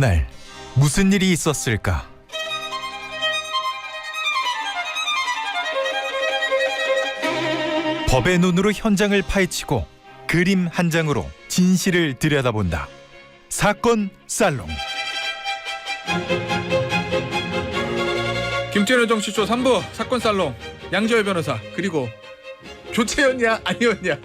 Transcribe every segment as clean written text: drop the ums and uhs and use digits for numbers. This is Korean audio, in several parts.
그날 무슨 일이 있었을까? 법의 눈으로 현장을 파헤치고 그림 한 장으로 진실을 들여다본다. 사건 살롱. 김태현의 정치쇼 3부 사건 살롱 양재열 변호사 그리고 교체였냐 아니었냐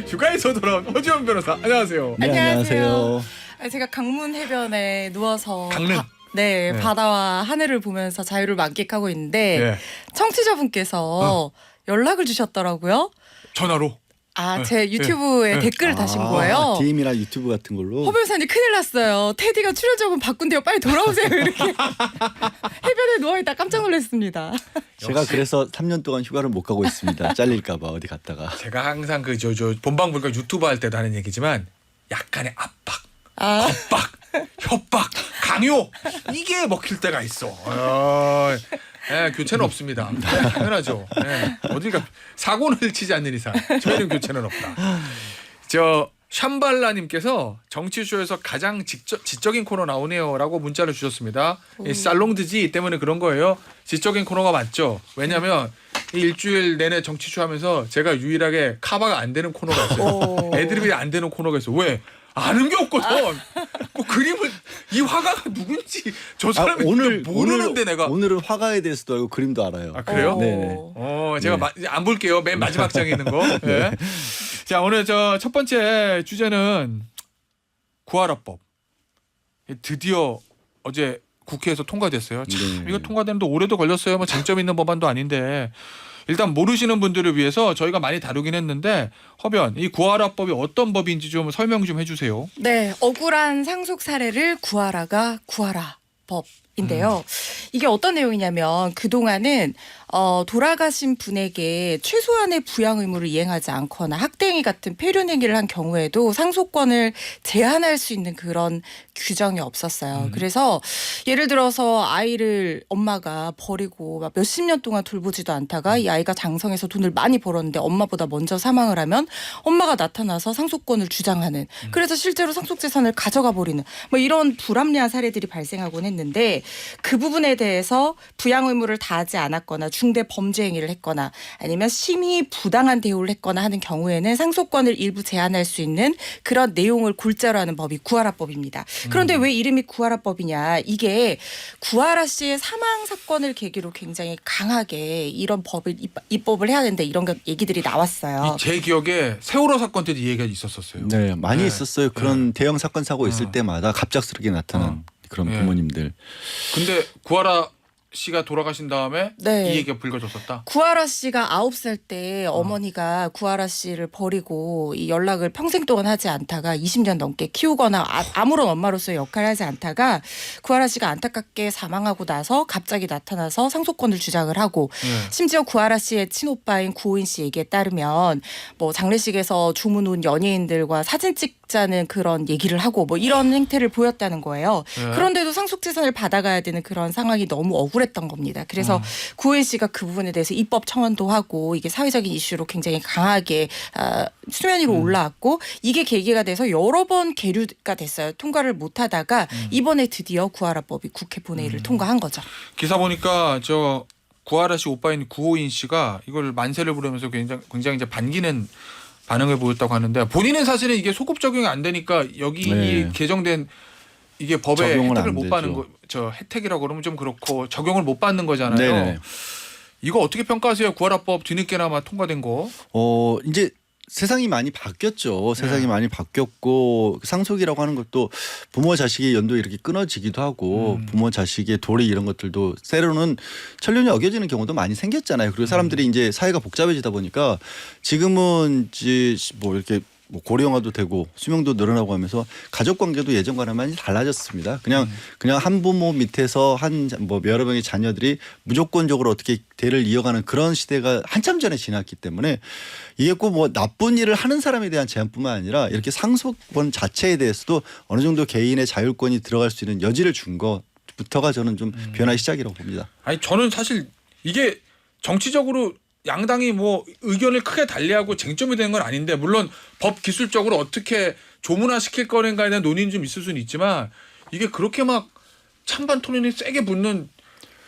휴가에서 돌아온 허지원 변호사 안녕하세요. 네, 안녕하세요. 제가 강문 해변에 누워서 강릉? 네, 네. 바다와 하늘을 보면서 자유를 만끽하고 있는데 네. 청취자분께서 연락을 주셨더라고요. 전화로 제 유튜브에 네. 댓글을 다신 거예요. DM이나 유튜브 같은 걸로. 허 변호사님 큰일 났어요. 테디가 출연자분 바꾼대요. 빨리 돌아오세요. 이렇게 해변에 누워있다 깜짝 놀랐습니다. 제가 그래서 3년 동안 휴가를 못 가고 있습니다. 잘릴까봐 어디 갔다가. 제가 항상 그 저 본방 불가 유튜브 할 때도 하는 얘기지만 약간의 압박, 겁박, 협박, 강요 이게 먹힐 때가 있어. 네, 교체는 없습니다. 네, 당연하죠. 네, 어딜가 사고를 치지 않는 이상 저희는 교체는 없다. 저 샴발라님께서 정치쇼에서 가장 지적인 코너 나오네요라고 문자를 주셨습니다. 이 살롱드지 때문에 그런 거예요. 지적인 코너가 맞죠. 왜냐하면 이 일주일 내내 정치쇼 하면서 제가 유일하게 카바가 안 되는 코너가 있어요. 애드립이 안 되는 코너가 있어. 왜? 아는 게 없거든. 뭐 그림을 이 화가가 누군지 저 사람이 모르는데 내가 오늘은 화가에 대해서도 알고 그림도 알아요. 아 그래요? 네네. 제가 안 볼게요. 맨 마지막 장에 있는 거. 네. 자 오늘 저 첫 번째 주제는 구하라법. 드디어 어제 국회에서 통과됐어요. 참 이거 통과되는데 오래도 걸렸어요. 뭐 쟁점 있는 법안도 아닌데 일단 모르시는 분들을 위해서 저희가 많이 다루긴 했는데 허변 이 구하라법이 어떤 법인지 좀 설명 좀 해주세요. 네, 억울한 상속 사례를 구하라가 구하라 법인데요. 이게 어떤 내용이냐면 그동안은 돌아가신 분에게 최소한의 부양 의무를 이행하지 않거나 학대행위 같은 폐륜 행위를 한 경우에도 상속권을 제한할 수 있는 그런 규정이 없었어요. 그래서 예를 들어서 아이를 엄마가 버리고 막 몇십 년 동안 돌보지도 않다가 이 아이가 장성해서 돈을 많이 벌었는데 엄마보다 먼저 사망을 하면 엄마가 나타나서 상속권을 주장하는 그래서 실제로 상속재산을 가져가 버리는 뭐 이런 불합리한 사례들이 발생하곤 했는데 그 부분에 대해서 부양 의무를 다하지 않았거나 중대 범죄 행위를 했거나 아니면 심히 부당한 대우를 했거나 하는 경우에는 상속권을 일부 제한할 수 있는 그런 내용을 골자로 하는 법이 구하라법입니다. 그런데 왜 이름이 구하라법이냐? 이게 구하라 씨의 사망 사건을 계기로 굉장히 강하게 이런 법을 입법을 해야 된다 이런 얘기들이 나왔어요. 제 기억에 세월호 사건 때도 이 얘기가 있었어요. 네, 많이 네. 있었어요. 그런 대형 사건 사고 있을 때마다 갑작스럽게 나타난 그런 부모님들. 근데 구하라 씨가 돌아가신 다음에 네. 이 얘기가 불거졌었다. 구하라 씨가 9살 때 어머니가 구하라 씨를 버리고 이 연락을 평생 동안 하지 않다가 20년 넘게 키우거나 아무런 엄마로서의 역할을 하지 않다가 구하라 씨가 안타깝게 사망하고 나서 갑자기 나타나서 상속권을 주장을 하고 심지어 구하라 씨의 친오빠인 구호인 씨 얘기에 따르면 뭐 장례식에서 주문 온 연예인들과 사진 찍자는 그런 얘기를 하고 뭐 이런 행태를 보였다는 거예요. 그런데도 상속재산을 받아가야 되는 그런 상황이 너무 억울했던 겁니다. 그래서 구호인 씨가 그 부분에 대해서 입법 청원도 하고 이게 사회적인 이슈로 굉장히 강하게 수면 위로 올라왔고 이게 계기가 돼서 여러 번 계류가 됐어요. 통과를 못하다가 이번에 드디어 구하라법이 국회 본회의를 통과한 거죠. 기사 보니까 저 구하라 씨 오빠인 구호인 씨가 이걸 만세를 부르면서 굉장히 이제 반기는 반응을 보였다고 하는데 본인은 사실은 이게 소급 적용이 안 되니까 여기 이 개정된 이게 법에 혜택을 못 받는 거, 저 혜택이라고 그러면 좀 그렇고 적용을 못 받는 거잖아요. 네네. 이거 어떻게 평가하세요? 구하라법 뒤늦게나마 통과된 거. 이제 세상이 많이 바뀌었죠. 세상이 많이 바뀌었고 상속이라고 하는 것도 부모 자식의 연도 이렇게 끊어지기도 하고 부모 자식의 도리 이런 것들도 때로는 천륜이 어겨지는 경우도 많이 생겼잖아요. 그리고 사람들이 이제 사회가 복잡해지다 보니까 지금은 이제 뭐 이렇게 뭐 고령화도 되고 수명도 늘어나고 하면서 가족 관계도 예전과는 많이 달라졌습니다. 그냥 한 부모 밑에서 뭐 여러 명의 자녀들이 무조건적으로 어떻게 대를 이어가는 그런 시대가 한참 전에 지났기 때문에 이게 꼭 뭐 나쁜 일을 하는 사람에 대한 제한뿐만 아니라 이렇게 상속권 자체에 대해서도 어느 정도 개인의 자율권이 들어갈 수 있는 여지를 준 것부터가 저는 좀 변화의 시작이라고 봅니다. 아니 저는 사실 이게 정치적으로 양당이 뭐 의견을 크게 달리하고 쟁점이 되는 건 아닌데 물론 법 기술적으로 어떻게 조문화 시킬 거인가에 대한 논의는 좀 있을 수는 있지만 이게 그렇게 막 찬반 토론이 세게 붙는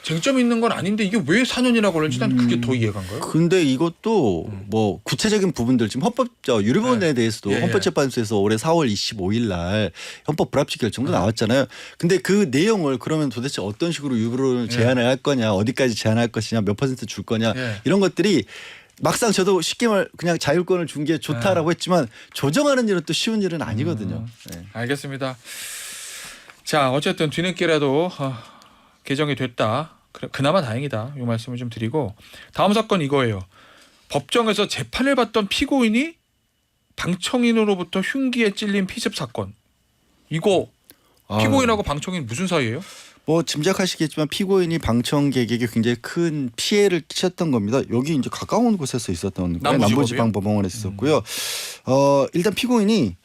쟁점이 있는 건 아닌데 이게 왜 4년이나 걸렸지? 난 그게 더 이해가 안 가요. 근데 이것도 뭐 구체적인 부분들 지금 유류분에 네. 대해서도 예, 예. 헌법재판소에서 올해 4월 25일 날 헌법 불합치 결정도 나왔잖아요. 근데 그 내용을 그러면 도대체 어떤 식으로 유류를 제한을 할 거냐, 어디까지 제한할 것이냐, 몇 % 줄 거냐 예. 이런 것들이 막상 저도 쉽게 말 그냥 자율권을 준 게 좋다라고 했지만 조정하는 일은 또 쉬운 일은 아니거든요. 네. 알겠습니다. 자, 어쨌든 뒤늦게라도 개정이 됐다. 그나마 다행이다. 이 말씀을 좀 드리고 다음 사건 이거예요. 법정에서 재판을 받던 피고인이 방청인으로부터 흉기에 찔린 피습 사건. 이거 피고인하고 방청인 무슨 사이예요? 뭐 짐작하시겠지만 피고인이 방청객에게 굉장히 큰 피해를 끼쳤던 겁니다. 여기 이제 가까운 곳에서 있었던 거예요. 남부지방법원에서 있었고요. 일단 피고인이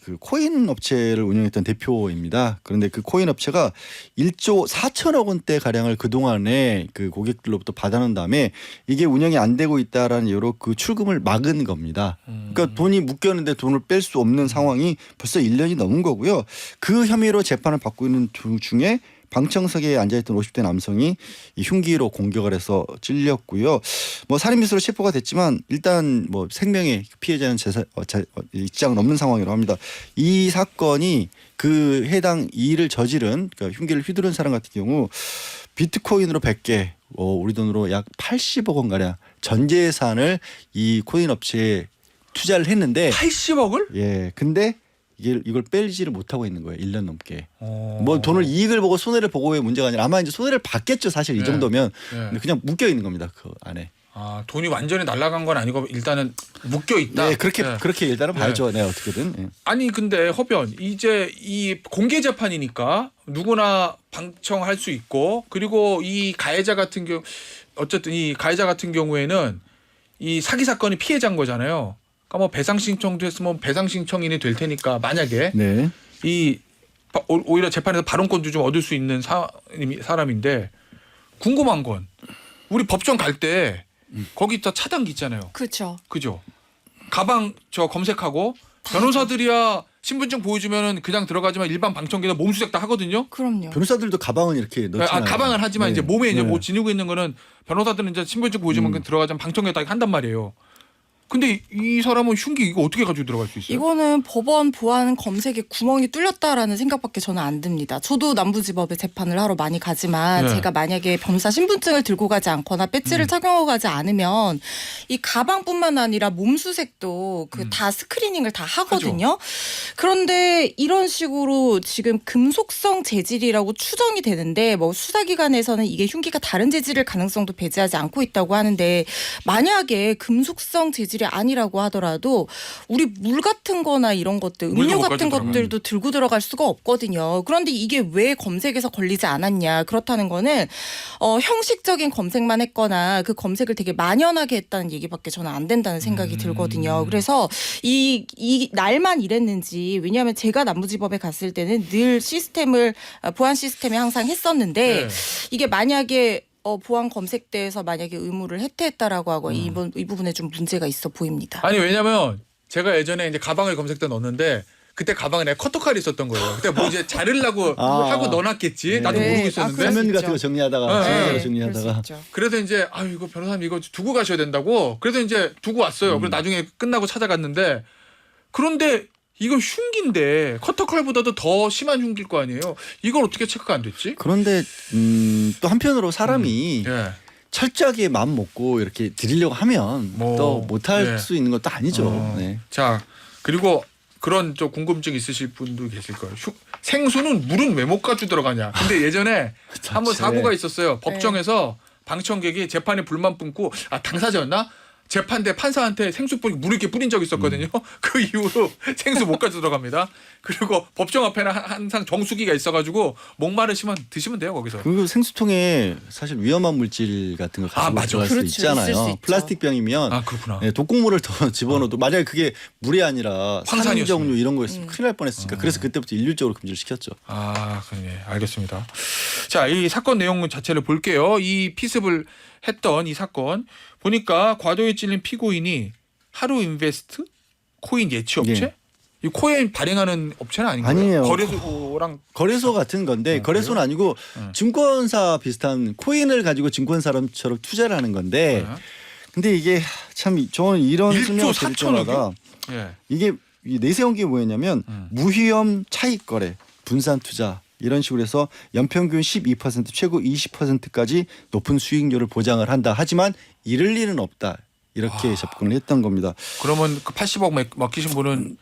그 코인 업체를 운영했던 대표입니다. 그런데 그 코인 업체가 1조 4천억 원대 가량을 그 동안에 그 고객들로부터 받아놓은 다음에 이게 운영이 안 되고 있다라는 이유로 그 출금을 막은 겁니다. 그러니까 돈이 묶였는데 돈을 뺄 수 없는 상황이 벌써 1년이 넘은 거고요. 그 혐의로 재판을 받고 있는 중에 방청석에 앉아있던 50대 남성이 이 흉기로 공격을 해서 찔렸고요. 뭐 살인미수로 체포가 됐지만 일단 뭐 생명의 피해자는 입장은 없는 상황이라고 합니다. 이 사건이 그 해당 일을 저지른 그러니까 흉기를 휘두른 사람 같은 경우 비트코인으로 100개, 우리 돈으로 약 80억 원 가량 전 재산을 이 코인 업체에 투자를 했는데 80억을? 예, 근데 이걸 빼지를 못하고 있는 거예요. 1년 넘게. 뭐 돈을 이익을 보고 손해를 보고의 문제가 아니라 아마 이제 손해를 받겠죠. 사실 이 정도면. 근데 그냥 묶여 있는 겁니다. 그 안에. 아, 돈이 완전히 날아간 건 아니고 일단은 묶여 있다. 네, 그렇게 일단은 봐야죠. 네, 어떻게든. 네. 아니 근데 허변 이제 이 공개 재판이니까 누구나 방청할 수 있고 그리고 이 가해자 같은 경우 어쨌든 이 가해자 같은 경우에는 이 사기 사건이 피해자인 거잖아요. 그러니까 뭐 배상 신청도 했으면 배상 신청인이 될 테니까 만약에 네. 이 오히려 재판에서 발언권도 좀 얻을 수 있는 사람인데 궁금한 건 우리 법정 갈 때 거기 다 차단기 있잖아요. 그렇죠. 그죠? 가방 저 검색하고 변호사들이야 신분증 보여주면은 그냥 들어가지만 일반 방청객은 몸수색 다 하거든요. 그럼요. 변호사들도 가방은 이렇게 넣잖아요. 가방은 하지만 네. 이제 몸에 이제 네. 뭐 지니고 있는 거는 변호사들은 이제 신분증 보여주면 그냥 들어가자면 방청객 다 한단 말이에요. 근데 이 사람은 흉기 이거 어떻게 가지고 들어갈 수 있어요? 이거는 법원 보안 검색에 구멍이 뚫렸다라는 생각밖에 저는 안 듭니다. 저도 남부지법에 재판을 하러 많이 가지만 네. 제가 만약에 변호사 신분증을 들고 가지 않거나 배지를 착용하고 가지 않으면 이 가방뿐만 아니라 몸수색도 그 다 스크리닝을 다 하거든요. 그런데 이런 식으로 지금 금속성 재질이라고 추정이 되는데 뭐 수사기관에서는 이게 흉기가 다른 재질일 가능성도 배제하지 않고 있다고 하는데 만약에 금속성 재질이 아니라고 하더라도 우리 물 같은 거나 이런 것들 음료 못 같은 가지고 것들도 들고 들어갈 수가 없거든요. 그런데 이게 왜 검색에서 걸리지 않았냐. 그렇다는 거는 형식적인 검색만 했거나 그 검색을 되게 만연하게 했다는 얘기밖에 저는 안 된다는 생각이 들거든요. 그래서 이 날만 이랬는지 왜냐하면 제가 남부지법에 갔을 때는 늘 보안 시스템을 항상 했었는데 네. 이게 만약에 보안 검색대에서 만약에 의무를 해태했다라고 하고 이 부분에 좀 문제가 있어 보입니다. 아니 왜냐면 제가 예전에 이제 가방을 검색대 넣었는데 그때 가방에 내가 커터칼이 있었던 거예요. 그때 뭐 이제 자르려고 하고 넣어놨겠지. 나도 네. 모르고 있었는데. 그럴 수 화면 있죠. 같은 거 정리하다가 네. 정리하다가 그럴 수 정리하다가 있죠. 그래서 이제 이거 변호사님 이거 두고 가셔야 된다고. 그래서 이제 두고 왔어요. 그리고 나중에 끝나고 찾아갔는데 그런데 이거 흉기인데 커터칼보다도 더 심한 흉기일 거 아니에요. 이걸 어떻게 체크가 안 됐지? 그런데 또 한편으로 사람이 예. 철저하게 마음 먹고 이렇게 드리려고 하면 뭐, 또 못할 네. 수 있는 것도 아니죠. 네. 자 그리고 그런 저 궁금증 있으실 분도 계실 거예요. 생수는 물은 왜 못 가지고 들어가냐. 근데 예전에 한번 사고가 있었어요. 법정에서 방청객이 재판에 불만 뿜고 당사자였나? 재판대 판사한테 생수 물을 이렇게 뿌린 적이 있었거든요. 그 이후로 생수 못 가지고 들어갑니다. 그리고 법정 앞에는 항상 정수기가 있어가지고 목마르시면 드시면 돼요 거기서. 그리고 생수통에 사실 위험한 물질 같은 거 가지고 맞아. 들어갈 수 그렇죠. 있을 있잖아요. 수 있죠. 플라스틱 병이면 그렇구나. 네, 독극물을 더 집어넣어도 만약에 그게 물이 아니라 황산이었으면. 산유 종류 이런 거였으면 큰일 날 뻔했으니까 그래서 그때부터 일률적으로 금지를 시켰죠. 네, 알겠습니다. 자, 이 사건 내용 자체를 볼게요. 이 피습을 했던 이 사건 보니까 과도에 찔린 피고인이 하루인베스트 코인 예치업체 예. 이 코인 발행하는 업체는 아닌가요? 아니에요. 거래소랑 거래소 같은 건데 거래소는 아니고 증권사 비슷한 코인을 가지고 증권사람처럼 투자를 하는 건데 근데 이게 참 저는 이런 1조 설명을 드릴 4천억이요? 때마다 예. 이게 내세운 게 뭐였냐면 무위험 차익 거래, 분산 투자 이런 식으로 해서 연평균 12% 최고 20%까지 높은 수익률을 보장을 한다. 하지만 이를 일은 없다. 이렇게 접근을 했던 겁니다. 그러면 그 80억 맡기신 분은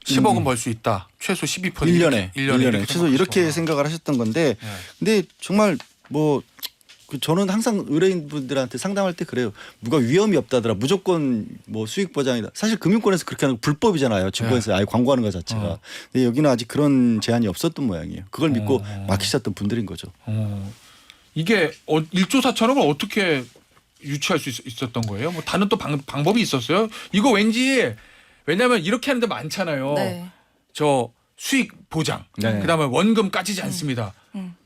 10억은 벌 수 있다. 최소 12%. 1년에 1년에 최소 이렇게 생각을 하셨던 건데 네. 근데 정말 뭐 저는 항상 의뢰인분들한테 상담할 때 그래요. 뭐가 위험이 없다더라. 무조건 뭐 수익 보장이다. 사실 금융권에서 그렇게 하는 거 불법이잖아요. 증권에서 아예 광고하는 것 자체가. 근데 여기는 아직 그런 제한이 없었던 모양이에요. 그걸 믿고 맡기셨던 분들인 거죠. 이게 1조 4천억을 어떻게 유치할 수 있었던 거예요? 뭐 다른 또 방법이 있었어요? 이거 왠지 왜냐하면 이렇게 하는 데 많잖아요. 네. 저 수익 보장, 네. 그다음에 원금 까지지 않습니다.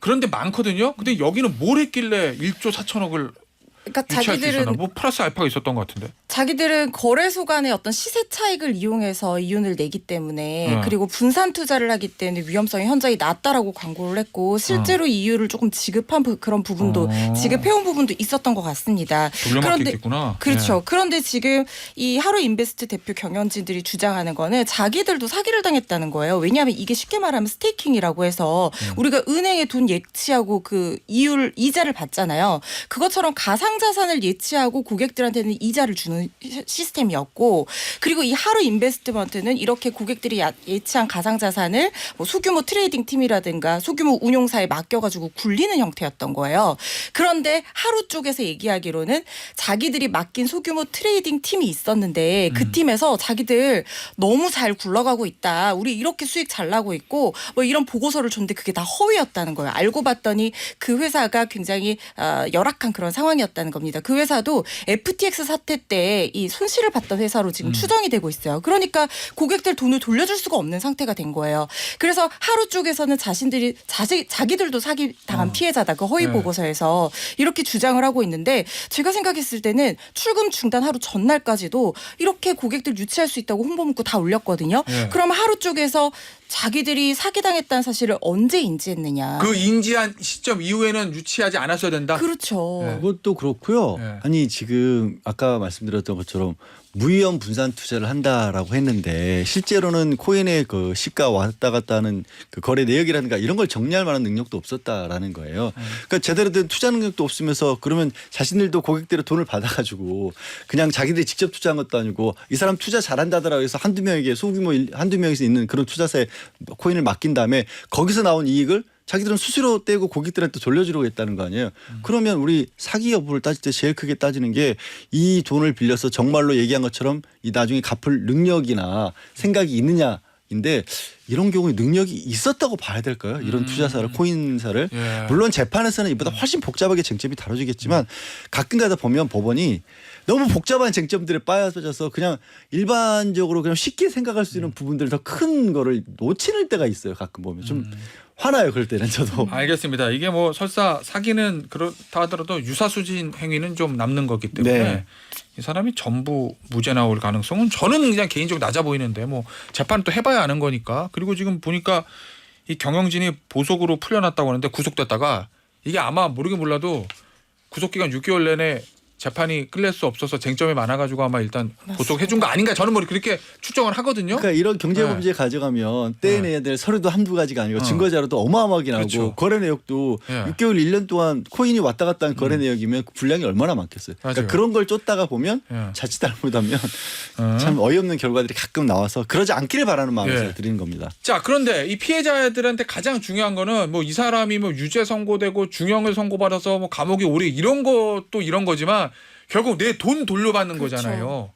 그런데 많거든요. 근데 여기는 뭘 했길래 1조 4천억을 그러니까 유치할 수 있었나? 자기들은 뭐 플러스 알파가 있었던 것 같은데. 자기들은 거래소 간의 어떤 시세 차익을 이용해서 이윤을 내기 때문에 그리고 분산 투자를 하기 때문에 위험성이 현저히 낮다라고 광고를 했고 실제로 이유를 조금 지급한 그런 부분도 지급해온 부분도 있었던 것 같습니다. 돌려막기겠구나. 그렇죠. 네. 그런데 지금 이 하루 인베스트 대표 경영진들이 주장하는 거는 자기들도 사기를 당했다는 거예요. 왜냐하면 이게 쉽게 말하면 스테이킹이라고 해서 우리가 은행에 돈 예치하고 그 이자를 받잖아요. 그것처럼 가상자산을 예치하고 고객들한테는 이자를 주는 시스템이었고 그리고 이 하루 인베스트먼트는 이렇게 고객들이 예치한 가상자산을 뭐 소규모 트레이딩 팀이라든가 소규모 운용사에 맡겨가지고 굴리는 형태였던 거예요. 그런데 하루 쪽에서 얘기하기로는 자기들이 맡긴 소규모 트레이딩 팀이 있었는데 그 팀에서 자기들 너무 잘 굴러가고 있다. 우리 이렇게 수익 잘 나고 있고 뭐 이런 보고서를 줬는데 그게 다 허위였다는 거예요. 알고 봤더니 그 회사가 굉장히 열악한 그런 상황이었다는 겁니다. 그 회사도 FTX 사태 때 이 손실을 봤던 회사로 지금 추정이 되고 있어요. 그러니까 고객들 돈을 돌려줄 수가 없는 상태가 된 거예요. 그래서 하루 쪽에서는 자기들도 사기 당한 피해자다. 그 허위 네. 보고서에서 이렇게 주장을 하고 있는데 제가 생각했을 때는 출금 중단 하루 전날까지도 이렇게 고객들 유치할 수 있다고 홍보 문구 다 올렸거든요. 네. 그럼 하루 쪽에서 자기들이 사기당했다는 사실을 언제 인지했느냐. 그 인지한 시점 이후에는 유치하지 않았어야 된다. 그렇죠. 네. 그것도 그렇고요. 네. 아니 지금 아까 말씀드렸던 것처럼 무위험 분산 투자를 한다라고 했는데 실제로는 코인의 그 시가 왔다 갔다 하는 그 거래 내역이라든가 이런 걸 정리할 만한 능력도 없었다라는 거예요. 그러니까 제대로 된 투자 능력도 없으면서 그러면 자신들도 고객들의 돈을 받아가지고 그냥 자기들이 직접 투자한 것도 아니고 이 사람 투자 잘한다더라 해서 한두 명에게 소규모 한두 명에서 있는 그런 투자사에 코인을 맡긴 다음에 거기서 나온 이익을 자기들은 수수료 떼고 고객들한테 돌려주려고 했다는 거 아니에요. 그러면 우리 사기 여부를 따질 때 제일 크게 따지는 게 이 돈을 빌려서 정말로 얘기한 것처럼 이 나중에 갚을 능력이나 생각이 있느냐인데 이런 경우에 능력이 있었다고 봐야 될까요? 이런 투자사를 코인사를. 예. 물론 재판에서는 이보다 훨씬 복잡하게 쟁점이 다뤄지겠지만 가끔가다 보면 법원이 너무 복잡한 쟁점들에 빠져서 그냥 일반적으로 그냥 쉽게 생각할 수 있는 부분들 더 큰 거를 놓치는 때가 있어요. 가끔 보면 좀 화나요. 그럴 때는 저도. 알겠습니다. 이게 뭐 설사 사기는 그렇다 하더라도 유사수진 행위는 좀 남는 거기 때문에 네. 이 사람이 전부 무죄 나올 가능성은 저는 그냥 개인적으로 낮아 보이는데 뭐 재판 또 해봐야 아는 거니까. 그리고 지금 보니까 이 경영진이 보석으로 풀려났다고 하는데 구속됐다가 이게 아마 모르긴 몰라도 구속기간 6개월 내내 재판이 끌릴 수 없어서 쟁점이 많아가지고 아마 일단 보석해준 거 아닌가 저는 뭐 그렇게 추정을 하거든요. 그러니까 이런 경제범죄 가져가면 떼내야 될 서류도 한두 가지가 아니고 증거자료도 어마어마하게 나오고 그렇죠. 거래 내역도 예. 6개월 1년 동안 코인이 왔다 갔다 한 거래 내역이면 그 분량이 얼마나 많겠어요. 그러니까 맞아요. 그런 걸 쫓다가 보면 예. 자칫 잘못하면 참 어이없는 결과들이 가끔 나와서 그러지 않기를 바라는 마음에서 예. 드리는 겁니다. 자 그런데 이 피해자들한테 가장 중요한 거는 뭐 이 사람이 뭐 유죄 선고되고 중형을 선고받아서 뭐 감옥에 오래 이런 것도 이런 거지만 결국 내 돈 돌려받는 그렇죠. 거잖아요.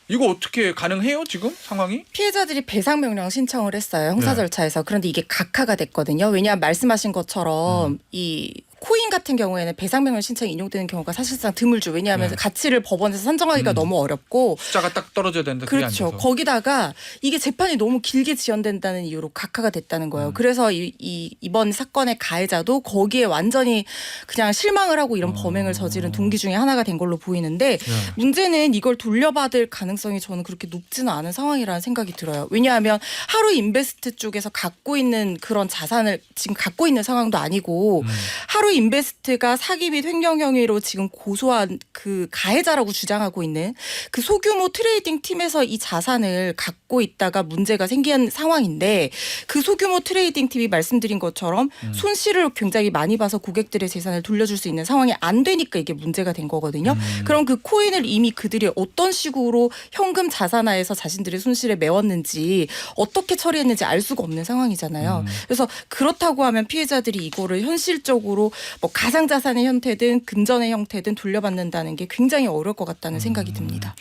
이거 어떻게 가능해요 지금 상황이? 피해자들이 배상 명령 신청을 했어요. 형사 네. 절차에서. 그런데 이게 각하가 됐거든요. 왜냐하면 말씀하신 것처럼 이 코인 같은 경우에는 배상명령 신청이 인용되는 경우가 사실상 드물죠. 왜냐하면 네. 가치를 법원에서 산정하기가 너무 어렵고 숫자가 딱 떨어져야 되는데 그게 안 그렇죠. 돼서. 거기다가 이게 재판이 너무 길게 지연된다는 이유로 각하가 됐다는 거예요. 그래서 이번 사건의 가해자도 거기에 완전히 그냥 실망을 하고 이런 범행을 저지른 동기 중에 하나가 된 걸로 보이는데 문제는 이걸 돌려받을 가능성이 저는 그렇게 높지는 않은 상황이라는 생각이 들어요. 왜냐하면 하루 인베스트 쪽에서 갖고 있는 그런 자산을 지금 갖고 있는 상황도 아니고 하루 인베스트가 사기 및 횡령 혐의로 지금 고소한 그 가해자라고 주장하고 있는 그 소규모 트레이딩 팀에서 이 자산을 갖고 있다가 문제가 생긴 상황인데 그 소규모 트레이딩 팀이 말씀드린 것처럼 손실을 굉장히 많이 봐서 고객들의 재산을 돌려줄 수 있는 상황이 안 되니까 이게 문제가 된 거거든요. 그럼 그 코인을 이미 그들이 어떤 식으로 현금 자산화해서 자신들의 손실에 메웠는지 어떻게 처리했는지 알 수가 없는 상황이잖아요. 그래서 그렇다고 하면 피해자들이 이거를 현실적으로 뭐 가상자산의 형태든 금전의 형태든 돌려받는다는 게 굉장히 어려울 것 같다는 생각이 듭니다.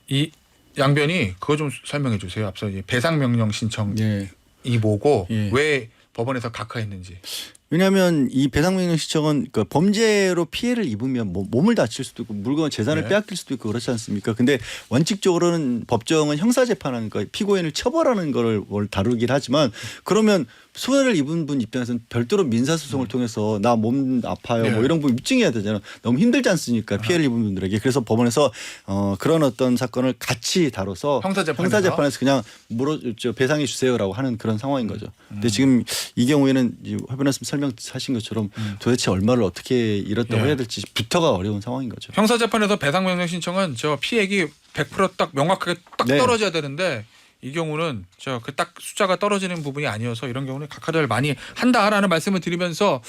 이 양변이 그거 좀 설명해 주세요. 앞서 이 배상명령 신청이 예. 뭐고 예. 왜 법원에서 각하했는지. 왜냐하면 이 배상명령 신청은 그 범죄로 피해를 입으면 뭐 몸을 다칠 수도 있고 물건 재산을 네. 빼앗길 수도 있고 그렇지 않습니까? 근데 원칙적으로는 법정은 형사재판하는 거 피고인을 처벌하는 걸 다루긴 하지만 그러면 손해를 입은 분 입장에서는 별도로 민사소송을 통해서 나 몸 아파요 네. 뭐 이런 분 입증해야 되잖아요. 너무 힘들지 않습니까? 피해를 입은 분들에게. 그래서 법원에서 그런 어떤 사건을 같이 다뤄서 형사재판에서 그냥 배상해 주세요라고 하는 그런 상황인 거죠. 근데 지금 이 경우에는 화변에서 설명하신 것처럼 도대체 얼마를 어떻게 잃었다고 네. 해야 될지부터가 어려운 상황인 거죠. 형사재판에서 배상명령 신청은 저 피해액이 100% 딱 명확하게 딱 네. 떨어져야 되는데 이 경우는 저 그 딱 숫자가 떨어지는 부분이 아니어서 이런 경우는 각하를 많이 한다라는 말씀을 드리면서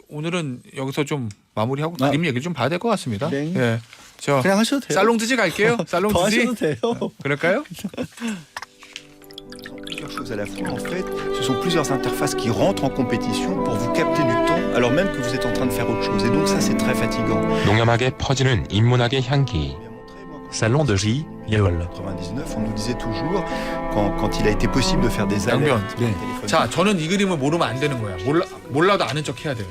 오늘은 여기서 좀 마무리하고 그림 얘기 좀 봐야 될 것 같습니다. 네. 예. 저 그냥 하셔도 돼요. 살롱드지 갈게요. 더 살롱드지. 하셔도 돼요. 그럴까요? Plusieurs choses à la fois. En fait, ce sont plusieurs interfaces qui rentrent en compétition pour vous capter du temps alors même que vous êtes en train de faire autre chose. Et donc ça, c'est très fatigant. 농염하게 퍼지는 인문학의 향기. Salon de J. 예월. 99, on nous disait toujours quand il a été possible de faire des 양변. alertes téléphoniques. 자, 저는 이 그림을 모르면 안 되는 거야. 몰라도 아는 척 해야 돼요.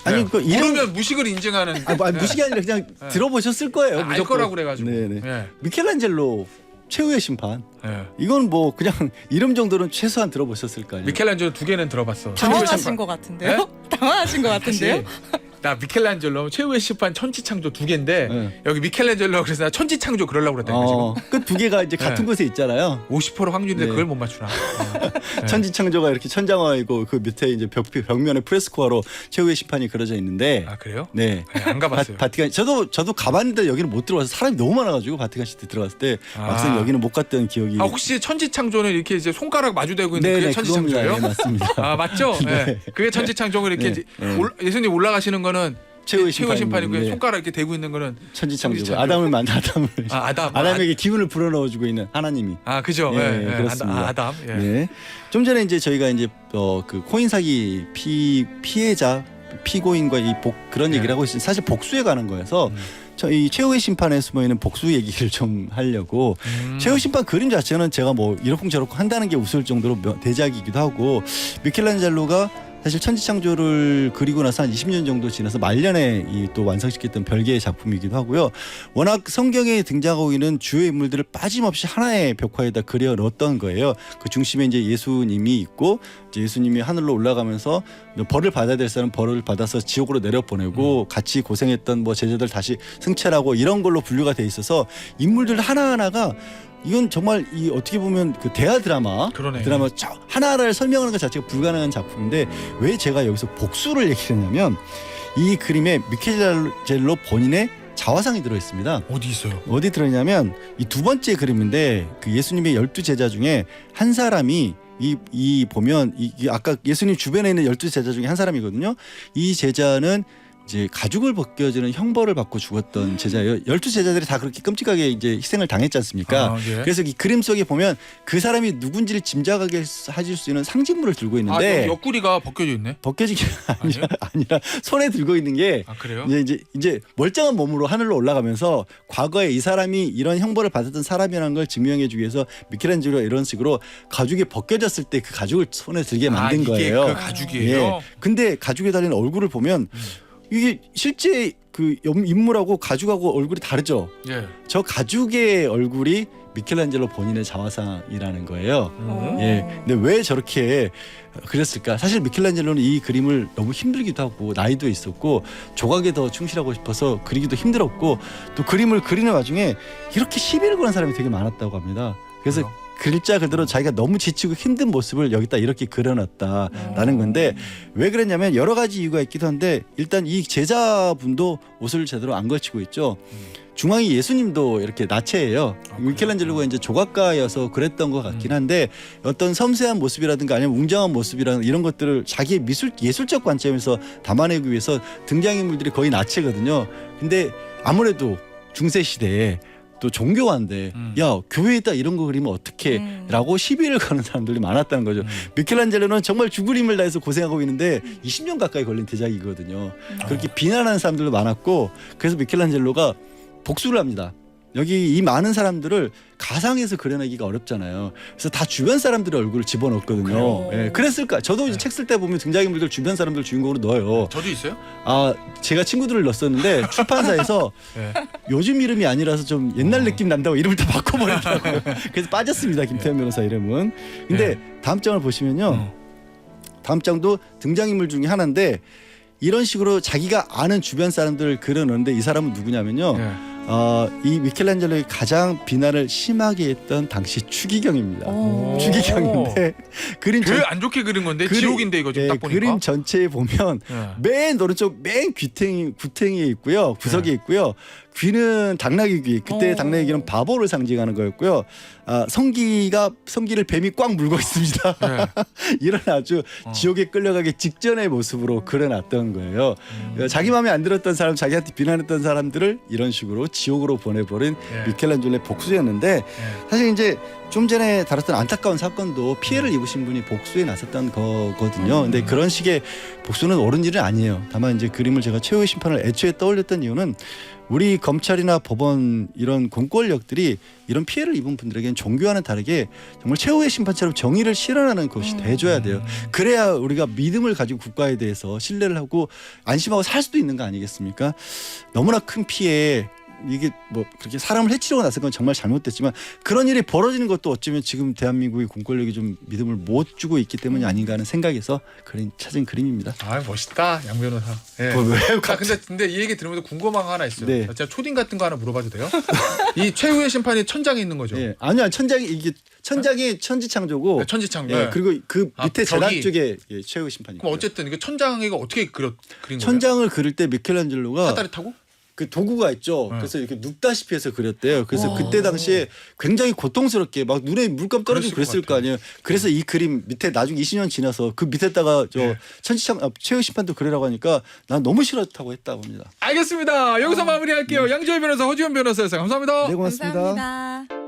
아니 그 이런 모르면 무식을 인증하는. 무식이 아니라 그냥 들어보셨을 거예요. 알 무조건. 거라고 그래가지고. 네네. 예. 미켈란젤로 최후의 심판. 예. 이건 뭐 그냥 이름 정도는 최소한 들어보셨을 거 아니에요. 미켈란젤로 2개는 들어봤어. 당황하신 것 같은데요? 당황하신 것 같은데요? 나 미켈란젤로 최후의 심판 천지창조 2개인데 네. 여기 미켈란젤로 그래서 나 천지창조 그러려고 그랬다니까 지금. 그 두 개가 이제 같은 네. 곳에 있잖아요. 50% 확률인데 네. 그걸 못 맞추나. 네. 천지창조가 이렇게 천장화이고 그 밑에 이제 벽면에 프레스코어로 최후의 심판이 그려져 있는데. 아 그래요? 네. 네, 안 가봤어요. 바티칸 저도 가봤는데 여기는 못 들어가서 사람이 너무 많아가지고 바티칸 시티 들어갔을 때 아. 막상 여기는 못 갔던 기억이. 아 혹시 천지창조는 이렇게 이제 손가락 마주대고 있는 그게 네네 천지창조예요? 그겁니다. 네, 맞습니다. 아 맞죠? 네. 네. 그게 천지창조고 이렇게 네. 예수님 올라가시는 거는 최후의 심판이고 네. 손가락 이렇게 대고 있는 거는 천지창조. 아담을 아담에게 기운을 불어넣어주고 있는 하나님이. 아 그죠? 예, 예, 예. 그렇습니다. 아담. 예. 네. 좀 전에 이제 저희가 이제 그 코인 사기 피해자 피고인과 그런 네. 얘기를 하고 있어요. 사실 복수에 관한 거여서 이 최후의 심판에 숨어 있는 복수 얘기를 좀 하려고 최후 심판 그림 자체는 제가 뭐 이렇쿵저렇쿵 한다는 게 웃을 정도로 대작이기도 하고 미켈란젤로가 사실 천지창조를 그리고 나서 한 20년 정도 지나서 말년에 또 완성시켰던 별개의 작품이기도 하고요. 워낙 성경에 등장하고 있는 주요 인물들을 빠짐없이 하나의 벽화에다 그려 넣었던 거예요. 그 중심에 이제 예수님이 있고 이제 예수님이 하늘로 올라가면서 벌을 받아야 될 사람 벌을 받아서 지옥으로 내려보내고 같이 고생했던 뭐 제자들 다시 승천하고 이런 걸로 분류가 돼 있어서 인물들 하나하나가 이건 정말 어떻게 보면 그 대하 드라마 하나하나를 설명하는 것 자체가 불가능한 작품인데 왜 제가 여기서 복수를 얘기했냐면 이 그림에 미켈란젤로 본인의 자화상이 들어 있습니다. 어디 있어요? 어디 들어있냐면 이 두 번째 그림인데 그 예수님의 12제자 중에 한 사람이 보면 아까 예수님 주변에 있는 12제자 중에 한 사람이거든요. 이 제자는 이제 가죽을 벗겨지는 형벌을 받고 죽었던 제자예요. 12제자들이 다 그렇게 끔찍하게 이제 희생을 당했지 않습니까? 아, 예. 그래서 이 그림 속에 보면 그 사람이 누군지를 짐작하게 해줄 수 있는 상징물을 들고 아, 있는데 여기 옆구리가 벗겨져 있네. 벗겨진 게 아니에요? 아니라 손에 들고 있는 게 아, 그래요? 이제 멀쩡한 몸으로 하늘로 올라가면서 과거에 이 사람이 이런 형벌을 받았던 사람이라는 걸 증명해주기 위해서 미켈란젤로가 이런 식으로 가죽이 벗겨졌을 때 그 가죽을 손에 들게 만든 이게 거예요. 그 가죽이에요. 예. 근데 가죽에 달린 얼굴을 보면 이게 실제 그 인물하고 가죽하고 얼굴이 다르죠. 예. 저 가죽의 얼굴이 미켈란젤로 본인의 자화상이라는 거예요. 음. 예. 근데 왜 저렇게 그렸을까? 사실 미켈란젤로는 이 그림을 너무 힘들기도 하고 나이도 있었고 조각에 더 충실하고 싶어서 그리기도 힘들었고 또 그림을 그리는 와중에 이렇게 시비를 거는 사람이 되게 많았다고 합니다. 그래서 그래요? 글자 그대로 자기가 너무 지치고 힘든 모습을 여기다 이렇게 그려놨다라는 건데 왜 그랬냐면 여러 가지 이유가 있기도 한데 일단 이 제자분도 옷을 제대로 안 걸치고 있죠. 중앙이 예수님도 이렇게 나체예요. 미켈란젤로가 이제 조각가여서 그랬던 것 같긴 한데 어떤 섬세한 모습이라든가 아니면 웅장한 모습이라는 이런 것들을 자기의 예술적 관점에서 담아내기 위해서 등장인물들이 거의 나체거든요. 근데 아무래도 중세 시대에 또 종교화인데 야 교회에다 이런 거 그리면 어떡해 라고 시비를 거는 사람들이 많았다는 거죠. 미켈란젤로는 정말 죽을 힘을 다해서 고생하고 있는데 20년 가까이 걸린 대작이거든요. 그렇게 비난하는 사람들도 많았고 그래서 미켈란젤로가 복수를 합니다. 여기 이 많은 사람들을 가상에서 그려내기가 어렵잖아요. 그래서 다 주변 사람들의 얼굴을 집어넣었거든요. 예, 그랬을까? 저도 이제 책 쓸 때 보면 등장인물들 주변 사람들 주인공으로 넣어요. 저도 있어요? 아, 제가 친구들을 넣었었는데 출판사에서 예. 요즘 이름이 아니라서 좀 옛날 느낌 난다고 이름을 다 바꿔버리더라고요. 그래서 빠졌습니다. 김태현 변호사 이름은. 근데 다음 장을 보시면요. 다음 장도 등장인물 중에 하나인데 이런 식으로 자기가 아는 주변 사람들을 그려놓는데 이 사람은 누구냐면요. 예. 이 미켈란젤로의 가장 비난을 심하게 했던 당시 추기경입니다. 오. 추기경인데 그림 되게 안 좋게 그린 건데 지옥인데 이거 지금 딱 보니까. 그림 전체에 보면 예. 맨 오른쪽 맨 구탱이에 있고요. 구석에 있고요. 귀는 당나귀 귀. 그때 당나귀 귀는 바보를 상징하는 거였고요. 성기를 뱀이 꽉 물고 있습니다. 이런 아주 지옥에 끌려가기 직전의 모습으로 그려놨던 거예요. 자기 마음에 안 들었던 사람, 자기한테 비난했던 사람들을 이런 식으로 지옥으로 보내버린 미켈란젤로의 복수였는데 사실 이제 좀 전에 다뤘던 안타까운 사건도 피해를 입으신 분이 복수에 나섰던 거거든요. 근데 그런 식의 복수는 옳은 일은 아니에요. 다만 이제 그림을 제가 최후의 심판을 애초에 떠올렸던 이유는 우리 검찰이나 법원 이런 공권력들이 이런 피해를 입은 분들에게는 종교와는 다르게 정말 최후의 심판처럼 정의를 실현하는 것이 돼줘야 돼요. 그래야 우리가 믿음을 가지고 국가에 대해서 신뢰를 하고 안심하고 살 수도 있는 거 아니겠습니까? 너무나 큰 피해 이게 뭐 그렇게 사람을 해치려고 나선 건 정말 잘못됐지만 그런 일이 벌어지는 것도 어쩌면 지금 대한민국의 공권력이 좀 믿음을 못 주고 있기 때문이 아닌가 하는 생각에서 찾은 그림입니다. 아 멋있다 양 변호사. 예. 왜 아, 근데 이 얘기 들으면서 궁금한 거 하나 있어요. 네. 제가 초딩 같은 거 하나 물어봐도 돼요? 이 최후의 심판이 천장에 있는 거죠? 예, 아니요 천장이 천지창조고 네, 천지창조. 예, 예. 그리고 그 밑에 벽이. 재단 쪽에 최후의 심판이고. 그럼 어쨌든 이거 천장에 어떻게 그린 거예요? 천장을 그릴 때 미켈란젤로가 사다리 타고? 그 도구가 있죠. 그래서 이렇게 눕다시피 해서 그렸대요. 그래서 그때 당시에 굉장히 고통스럽게 막 눈에 물감 떨어지고 그랬을 거 아니에요. 그래서 이 그림 밑에 나중에 20년 지나서 그 밑에다가 최후 심판도 그리라고 하니까 난 너무 싫었다고 했다고 합니다. 알겠습니다. 여기서 마무리할게요. 양지열 변호사, 허지원 변호사였어요. 감사합니다. 네, 고맙습니다. 감사합니다.